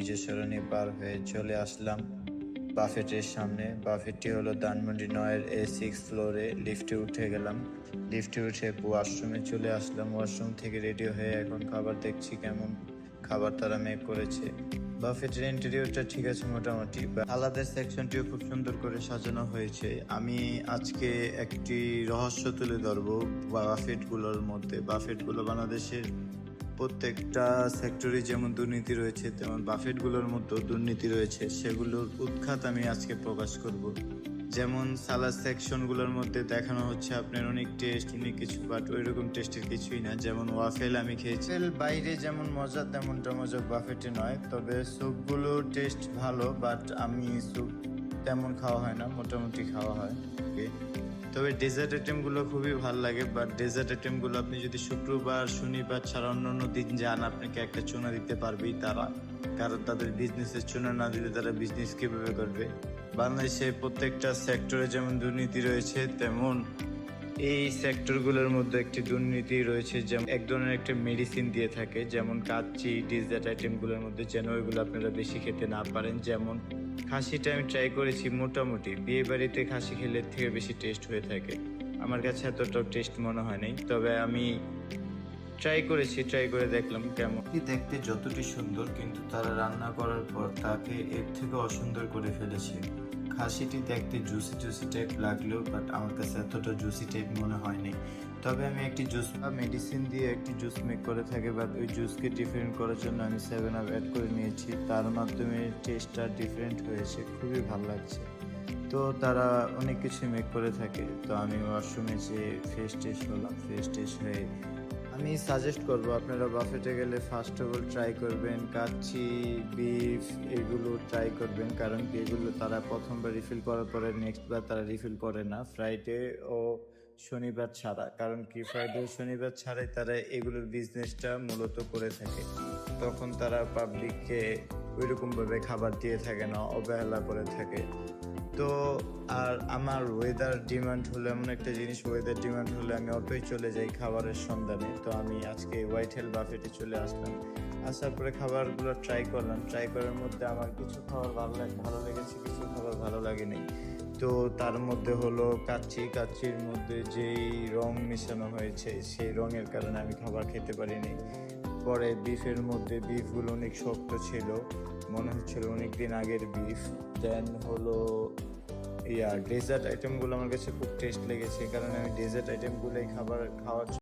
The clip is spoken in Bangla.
বিজয় সরণি পার হয়ে চলে আসলাম বাফেটের সামনে। বাফেটটি হলো ধানমন্ডি 9-6 ফ্লোরে। লিফটে উঠে গেলাম, লিফটে উঠে ওয়াশরুমে চলে আসলাম। ওয়াশরুম থেকে রেডি হয়ে এখন খাবার দেখছি কেমন খাবার তারা মেক করেছে। বাফেটের ইন্টেরিয়রটা ঠিক আছে মোটামুটি, আলাদা সেকশনটিও খুব সুন্দর করে সাজানো হয়েছে। আমি আজকে একটি রহস্য তুলে ধরবো বাফেটগুলোর মধ্যে। বাফেটগুলো বাংলাদেশের প্রত্যেকটা সেক্টরে যেমন দুর্নীতি রয়েছে, তেমন বাফেটগুলোর মধ্যেও দুর্নীতি রয়েছে। সেগুলোর উৎখাত আমি আজকে প্রকাশ করব। যেমন সালাদ সেকশনগুলোর মধ্যে দেখানো হচ্ছে আপনার অনেক টেস্ট, অনেক কিছু, বাট ওই রকম টেস্টের কিছুই না। যেমন ওয়াফেল আমি খেয়েছি, বাইরে যেমন মজা তেমনটা মজা বাফেটে নয়। তবে স্যুপগুলোর টেস্ট ভালো, বাট আমি স্যুপ তেমন খাওয়া হয় না, মোটামুটি খাওয়া হয়। ওকে, তবে ডেজার্ট আইটেমগুলো খুবই ভালো লাগে। বাট ডেজার্ট আইটেমগুলো আপনি যদি শুক্রবার শনিবার ছাড়া অন্য দিন যান, আপনাকে একটা চুনা দিতে পারবেই তারা, কারণ তাদের বিজনেসের চুনা না দিলে তারা বিজনেস কিভাবে করবে। বাংলাদেশে প্রত্যেকটা সেক্টরে যেমন দুর্নীতি রয়েছে, তেমন এই সেক্টরগুলোর মধ্যে একটি দুর্নীতি রয়েছে। যেমন এক ধরনের একটা মেডিসিন দিয়ে থাকে, যেমন কাচ্চি ডেজার্ট আইটেমগুলোর মধ্যে, যেন ওইগুলো আপনারা বেশি খেতে না পারেন। যেমন খাসিটা আমি ট্রাই করেছি, মোটামুটি বিয়ে বাড়িতে খাসি খেলে থেকে বেশি টেস্ট হয়ে থাকে, আমার কাছে এতটাও টেস্ট মনে হয় নাই। তবে আমি ট্রাই করেছি, ট্রাই করে দেখলাম কেমন। দেখতে যতটি সুন্দর, কিন্তু তারা রান্না করার পর তাকে এর থেকে অসুন্দর করে ফেলেছে। খাসিটি দেখতে জুসি জুসি টাইপ লাগলেও, বাট আমার কাছে এতটা জুসি টাইপ মনে হয়নি। তবে আমি একটি জুস মেডিসিন দিয়ে একটি জুস মেক করে থাকে, বাট ওই জুসকে ডিফারেন্ট করার জন্য আমি 7 আপ অ্যাড করে নিয়েছি। তার মাধ্যমে টেস্টটা ডিফারেন্ট হয়েছে, খুবই ভালো লাগছে। তো তারা অনেক কিছু মেক করে থাকে। তো আমি ওয়াশরুমে যে ফ্রেশ টেস্ট হলাম, ফ্রেশ টেস্ট হয়ে আমি সাজেস্ট করব আপনারা বাফেটে গেলে ফার্স্ট অফ অল ট্রাই করবেন কাচ্চি, বিফ, এগুলো ট্রাই করবেন। কারণ কি, এগুলো তারা প্রথমবার রিফিল করার পরে নেক্সট বার তারা রিফিল করে না, ফ্রাইডে ও শনিবার ছাড়া। কারণ কি, ফ্রাইডে ও শনিবার ছাড়াই তারা এগুলোর বিজনেসটা মূলত করে থাকে। তখন তারা পাবলিককে ওইরকমভাবে খাবার দিয়ে থাকে না, অবহেলা করে থাকে। তো আর আমার ওয়েদার ডিমান্ড হলে, এমন একটা জিনিস, ওয়েদার ডিমান্ড হলে আমি অটোই চলে যাই খাবারের সন্ধানে। তো আমি আজকে হোয়াইট হেল বাফেটে চলে আসলাম। আসার পরে খাবারগুলো ট্রাই করলাম। ট্রাই করার মধ্যে আমার কিছু খাবার ভালো লেগেছে, কিছু খাবার ভালো লাগেনি। তো তার মধ্যে হলো কাচ্চির মধ্যে যেই রং মেশানো হয়েছে, সেই রঙের কারণে আমি খাবার খেতে পারিনি। পরে বিফের মধ্যে বিফগুলো অনেক শক্ত ছিল, মনে হচ্ছিল অনেক দিন আগের বিফ। দেন হলো ডেজার্ট আইটেমগুলো আমার কাছে খুব টেস্ট লেগেছে, কারণ আমি ডেজার্ট আইটেমগুলোই খাওয়ার